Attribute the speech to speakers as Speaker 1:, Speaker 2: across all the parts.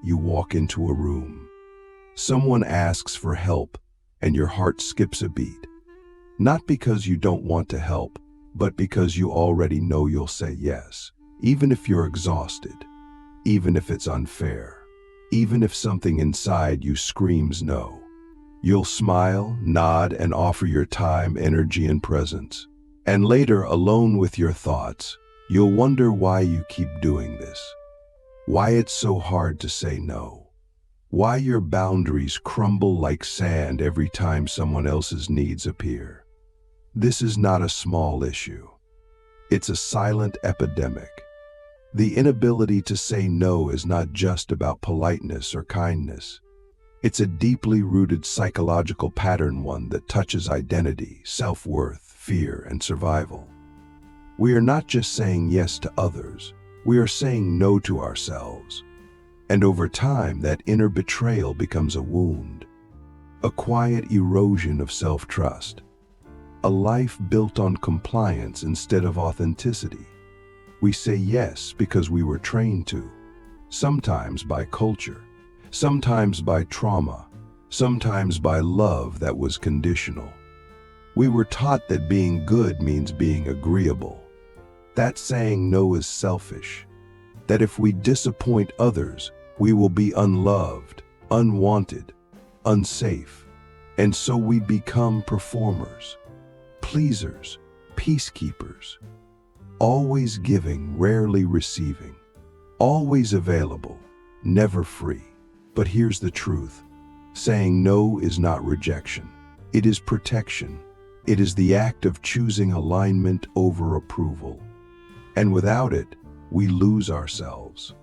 Speaker 1: you walk into a room. Someone asks for help, and your heart skips a beat. Not because you don't want to help, but because you already know you'll say yes, even if you're exhausted, even if it's unfair, even if something inside you screams no. You'll smile, nod, and offer your time, energy, and presence. And later, alone with your thoughts, you'll wonder why you keep doing this, why it's so hard to say no, why your boundaries crumble like sand every time someone else's needs appear. This is not a small issue. It's a silent epidemic. The inability to say no is not just about politeness or kindness. It's a deeply rooted psychological pattern, one that touches identity, self-worth, fear, and survival. We are not just saying yes to others, we are saying no to ourselves. And over time, that inner betrayal becomes a wound, a quiet erosion of self-trust, a life built on compliance instead of authenticity. We say yes because we were trained to, sometimes by culture, sometimes by trauma, sometimes by love that was conditional. We were taught that being good means being agreeable, that saying no is selfish, that if we disappoint others, we will be unloved, unwanted, unsafe. And so we become performers, pleasers, peacekeepers, always giving, rarely receiving, always available, never free. But here's the truth. Saying no is not rejection. It is protection. It is the act of choosing alignment over approval. And without it, we lose ourselves.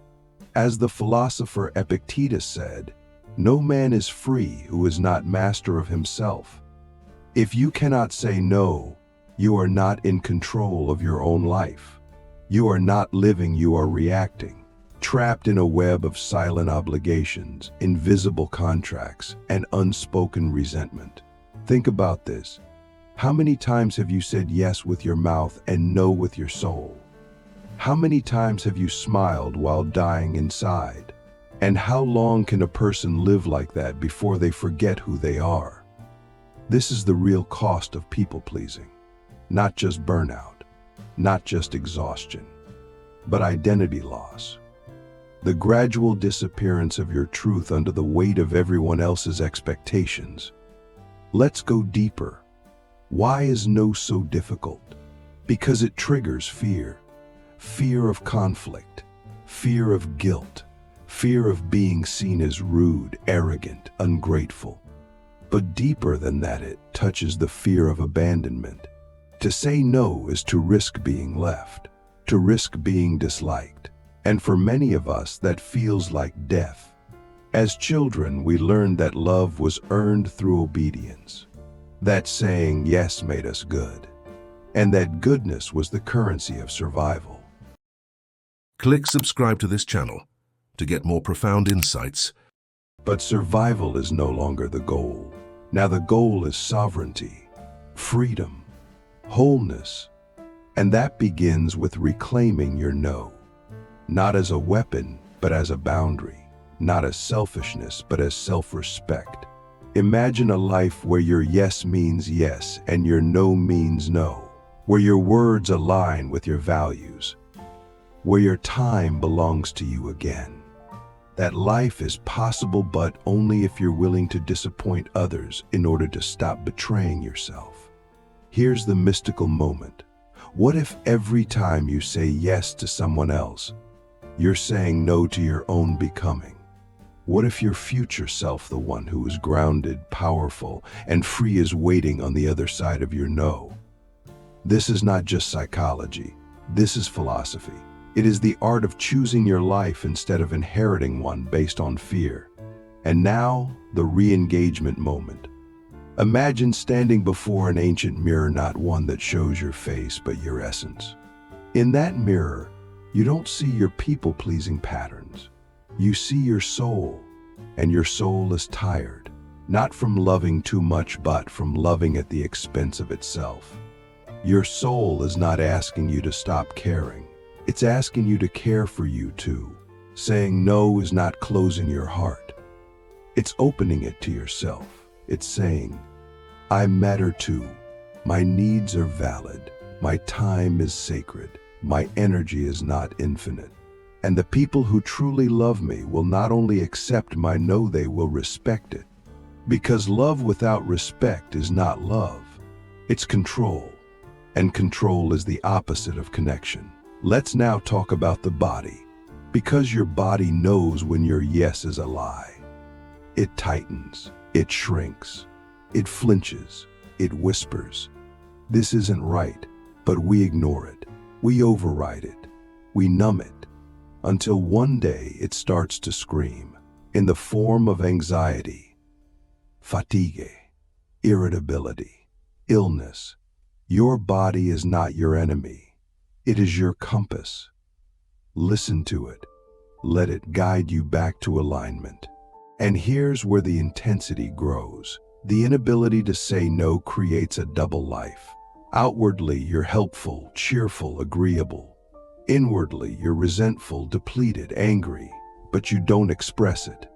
Speaker 1: As the philosopher Epictetus said, no man is free who is not master of himself. If you cannot say no, you are not in control of your own life. You are not living, you are reacting, trapped in a web of silent obligations, invisible contracts, and unspoken resentment. Think about this. How many times have you said yes with your mouth and no with your soul? How many times have you smiled while dying inside? And how long can a person live like that before they forget who they are? This is the real cost of people-pleasing. Not just burnout, not just exhaustion, but identity loss. The gradual disappearance of your truth under the weight of everyone else's expectations. Let's go deeper. Why is no so difficult? Because it triggers fear. Fear of conflict, fear of guilt, fear of being seen as rude, arrogant, ungrateful. But deeper than that, it touches the fear of abandonment. To say no is to risk being left, to risk being disliked. And for many of us, that feels like death. As children, we learned that love was earned through obedience, that saying yes made us good, and that goodness was the currency of survival.
Speaker 2: Click subscribe to this channel to get more profound insights.
Speaker 1: But survival is no longer the goal. Now the goal is sovereignty, freedom, wholeness. And that begins with reclaiming your no. Not as a weapon, but as a boundary. Not as selfishness, but as self-respect. Imagine a life where your yes means yes and your no means no. Where your words align with your values. Where your time belongs to you again. That life is possible, but only if you're willing to disappoint others in order to stop betraying yourself. Here's the mystical moment. What if every time you say yes to someone else, you're saying no to your own becoming? What if your future self, the one who is grounded, powerful, and free, is waiting on the other side of your no? This is not just psychology. This is philosophy. It is the art of choosing your life instead of inheriting one based on fear. And now, the re-engagement moment. Imagine standing before an ancient mirror, not one that shows your face, but your essence. In that mirror, you don't see your people-pleasing patterns. You see your soul, and your soul is tired, not from loving too much, but from loving at the expense of itself. Your soul is not asking you to stop caring. It's asking you to care for you too. Saying no is not closing your heart. It's opening it to yourself. It's saying, I matter too. My needs are valid. My time is sacred. My energy is not infinite. And the people who truly love me will not only accept my no, they will respect it. Because love without respect is not love. It's control. And control is the opposite of connection. Let's now talk about the body. Because your body knows when your yes is a lie. It tightens, it shrinks, it flinches, it whispers. This isn't right, but we ignore it. We override it. We numb it. Until one day it starts to scream in the form of anxiety, fatigue, irritability, illness. Your body is not your enemy. It is your compass. Listen to it. Let it guide you back to alignment. And here's where the intensity grows. The inability to say no creates a double life. Outwardly, you're helpful, cheerful, agreeable. Inwardly, you're resentful, depleted, angry, but you don't express it.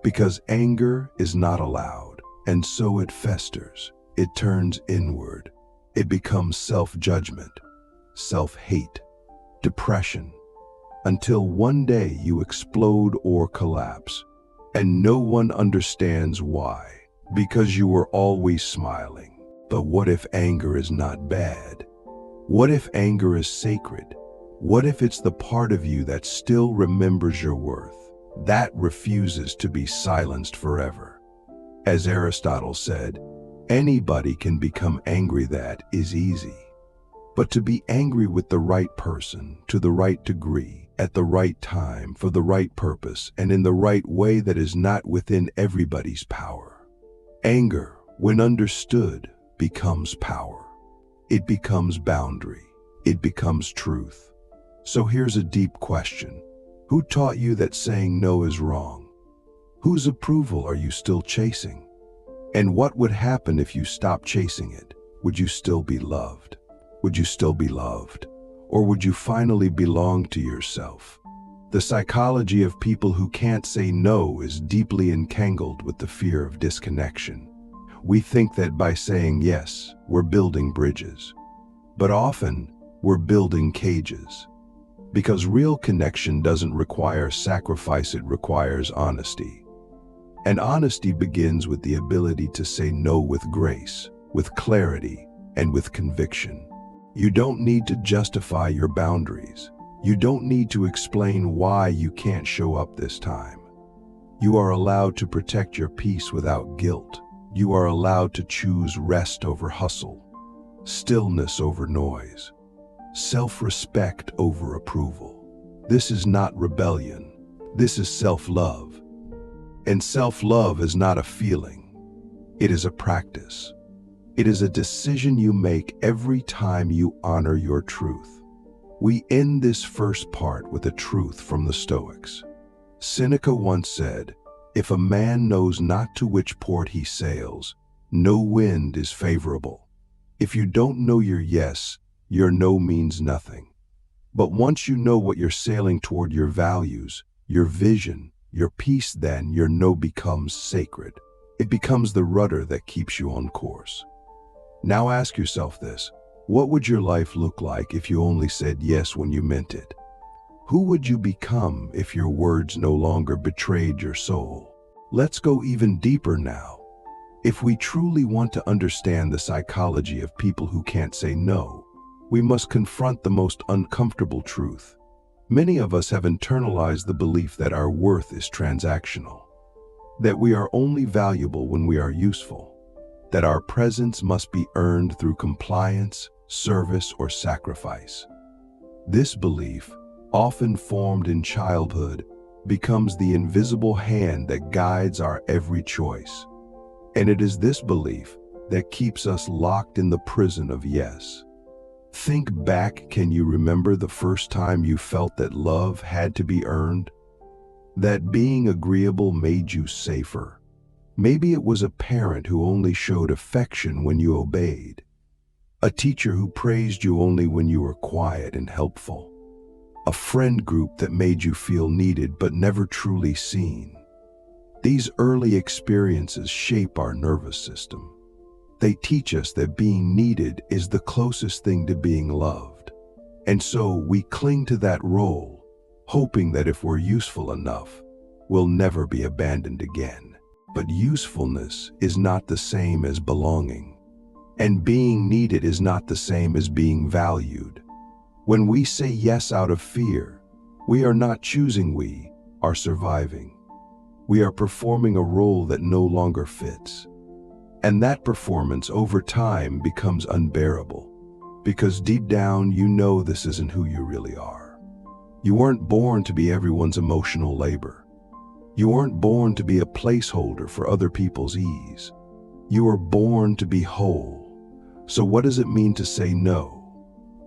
Speaker 1: Because anger is not allowed, and so it festers. It turns inward. It becomes self-judgment, self-hate, depression, until one day you explode or collapse. And no one understands why, because you were always smiling. But what if anger is not bad? What if anger is sacred? What if it's the part of you that still remembers your worth, that refuses to be silenced forever? As Aristotle said, anybody can become angry. That is easy. But to be angry with the right person, to the right degree, at the right time, for the right purpose, and in the right way, that is not within everybody's power. Anger, when understood, becomes power. It becomes boundary. It becomes truth. So here's a deep question. Who taught you that saying no is wrong? Whose approval are you still chasing? And what would happen if you stopped chasing it? Would you still be loved? Would you still be loved? Or would you finally belong to yourself? The psychology of people who can't say no is deeply entangled with the fear of disconnection. We think that by saying yes, we're building bridges. But often, we're building cages. Because real connection doesn't require sacrifice, it requires honesty. And honesty begins with the ability to say no with grace, with clarity, and with conviction. You don't need to justify your boundaries. You don't need to explain why you can't show up this time. You are allowed to protect your peace without guilt. You are allowed to choose rest over hustle, stillness over noise, self-respect over approval. This is not rebellion. This is self-love. And self-love is not a feeling. It is a practice. It is a decision you make every time you honor your truth. We end this first part with a truth from the Stoics. Seneca once said, "If a man knows not to which port he sails, no wind is favorable." If you don't know your yes, your no means nothing. But once you know what you're sailing toward, your values, your vision, your peace, then your no becomes sacred. It becomes the rudder that keeps you on course. Now ask yourself this: what would your life look like if you only said yes when you meant it? Who would you become if your words no longer betrayed your soul? Let's go even deeper now. If we truly want to understand the psychology of people who can't say no, we must confront the most uncomfortable truth. Many of us have internalized the belief that our worth is transactional, that we are only valuable when we are useful, that our presence must be earned through compliance, service, or sacrifice. This belief, often formed in childhood, becomes the invisible hand that guides our every choice. And it is this belief that keeps us locked in the prison of yes. Think back. Can you remember the first time you felt that love had to be earned? That being agreeable made you safer? Maybe it was a parent who only showed affection when you obeyed, a teacher who praised you only when you were quiet and helpful, a friend group that made you feel needed but never truly seen. These early experiences shape our nervous system. They teach us that being needed is the closest thing to being loved. And so we cling to that role, hoping that if we're useful enough, we'll never be abandoned again. But usefulness is not the same as belonging. And being needed is not the same as being valued. When we say yes out of fear, we are not choosing, we are surviving. We are performing a role that no longer fits. And that performance over time becomes unbearable, because deep down you know this isn't who you really are. You weren't born to be everyone's emotional labor. You weren't born to be a placeholder for other people's ease. You were born to be whole. So what does it mean to say no?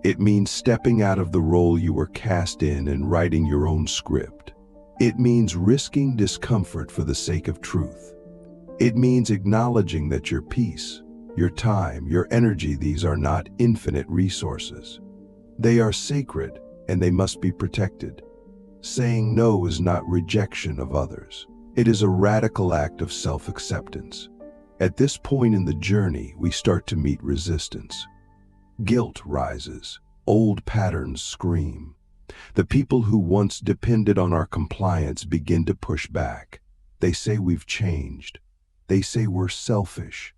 Speaker 1: It means stepping out of the role you were cast in and writing your own script. It means risking discomfort for the sake of truth. It means acknowledging that your peace, your time, your energy, these are not infinite resources. They are sacred and they must be protected. Saying no is not rejection of others. It is a radical act of self-acceptance. At this point in the journey, we start to meet resistance. Guilt rises. Old patterns scream. The people who once depended on our compliance begin to push back. They say we've changed. They say we're selfish.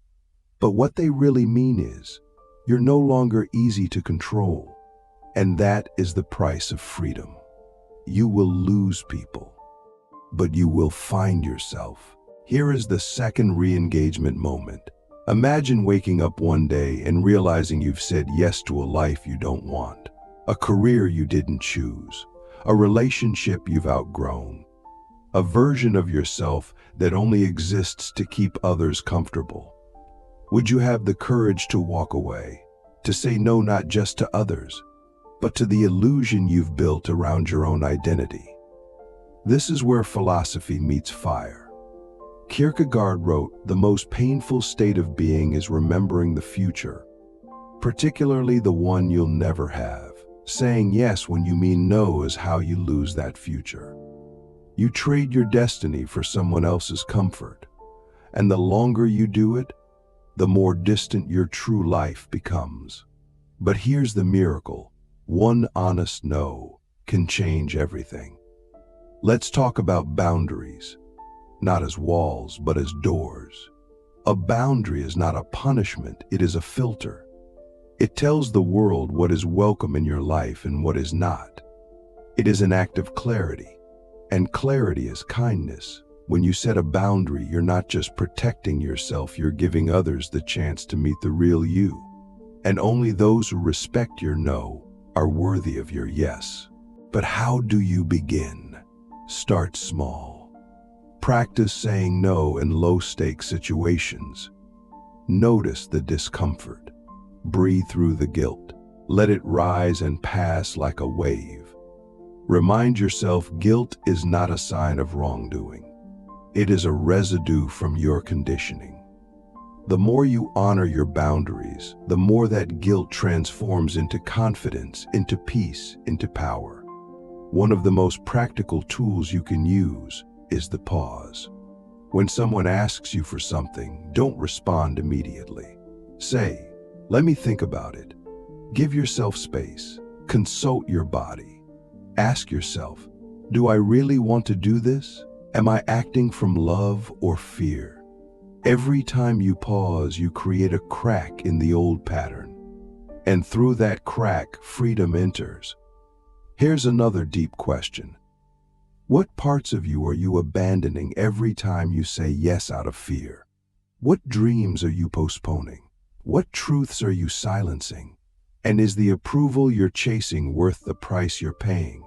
Speaker 1: But what they really mean is, you're no longer easy to control. And that is the price of freedom. You will lose people, but you will find yourself. Here is the second re-engagement moment. Imagine waking up one day and realizing you've said yes to a life you don't want, a career you didn't choose, a relationship you've outgrown, a version of yourself that only exists to keep others comfortable. Would you have the courage to walk away, to say no not just to others, but to the illusion you've built around your own identity? This is where philosophy meets fire. Kierkegaard wrote, "The most painful state of being is remembering the future, particularly the one you'll never have. Saying yes when you mean no is how you lose that future. You trade your destiny for someone else's comfort, and the longer you do it, the more distant your true life becomes." But here's the miracle. One honest no can change everything. Let's talk about boundaries. Not as walls, but as doors. A boundary is not a punishment, it is a filter. It tells the world what is welcome in your life and what is not. It is an act of clarity, and clarity is kindness. When you set a boundary, you're not just protecting yourself, you're giving others the chance to meet the real you. And only those who respect your no are worthy of your yes. But how do you begin? Start small. Practice saying no in low-stakes situations. Notice the discomfort. Breathe through the guilt. Let it rise and pass like a wave. Remind yourself guilt is not a sign of wrongdoing. It is a residue from your conditioning. The more you honor your boundaries, the more that guilt transforms into confidence, into peace, into power. One of the most practical tools you can use is the pause. When someone asks you for something, don't respond immediately. Say, "Let me think about it." Give yourself space. Consult your body. Ask yourself, do I really want to do this? Am I acting from love or fear? Every time you pause, you create a crack in the old pattern. And through that crack, freedom enters. Here's another deep question. What parts of you are you abandoning every time you say yes out of fear? What dreams are you postponing? What truths are you silencing? And is the approval you're chasing worth the price you're paying?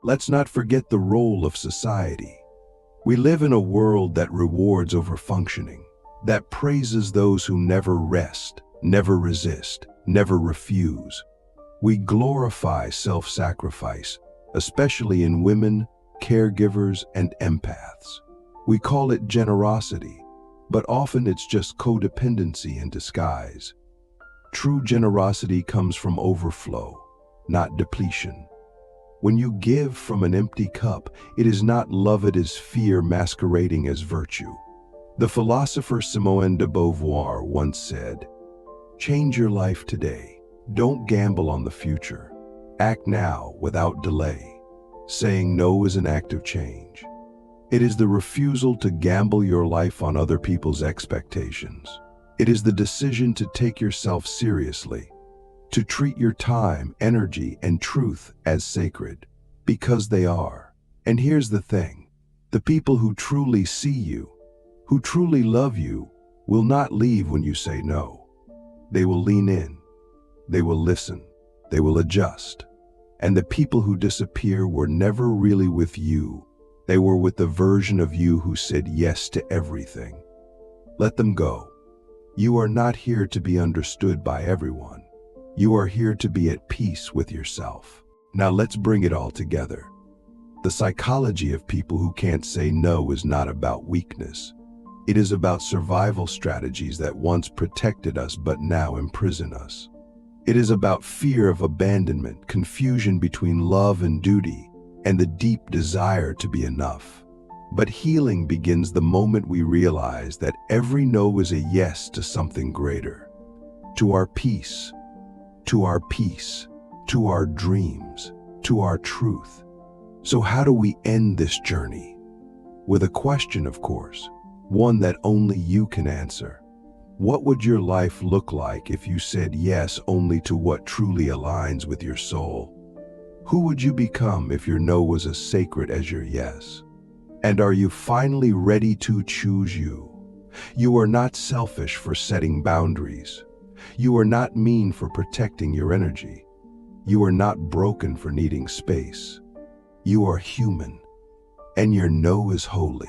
Speaker 1: Let's not forget the role of society. We live in a world that rewards overfunctioning, that praises those who never rest, never resist, never refuse. We glorify self-sacrifice, especially in women, caregivers, and empaths. We call it generosity, but often it's just codependency in disguise. True generosity comes from overflow, not depletion. When you give from an empty cup, it is not love, it is fear masquerading as virtue. The philosopher Simone de Beauvoir once said, "Change your life today. Don't gamble on the future. Act now without delay." Saying no is an act of change. It is the refusal to gamble your life on other people's expectations. It is the decision to take yourself seriously, to treat your time, energy, and truth as sacred, because they are. And here's the thing, the people who truly see you, who truly love you, will not leave when you say no. They will lean in, they will listen, they will adjust. And the people who disappear were never really with you. They were with the version of you who said yes to everything. Let them go. You are not here to be understood by everyone. You are here to be at peace with yourself. Now let's bring it all together. The psychology of people who can't say no is not about weakness. It is about survival strategies that once protected us but now imprison us. It is about fear of abandonment, confusion between love and duty, and the deep desire to be enough. But healing begins the moment we realize that every no is a yes to something greater. To our peace, to our peace, to our dreams, to our truth. So how do we end this journey? With a question, of course, one that only you can answer. What would your life look like if you said yes only to what truly aligns with your soul? Who would you become if your no was as sacred as your yes? And are you finally ready to choose you? You are not selfish for setting boundaries. You are not mean for protecting your energy. You are not broken for needing space. You are human, and your no is holy.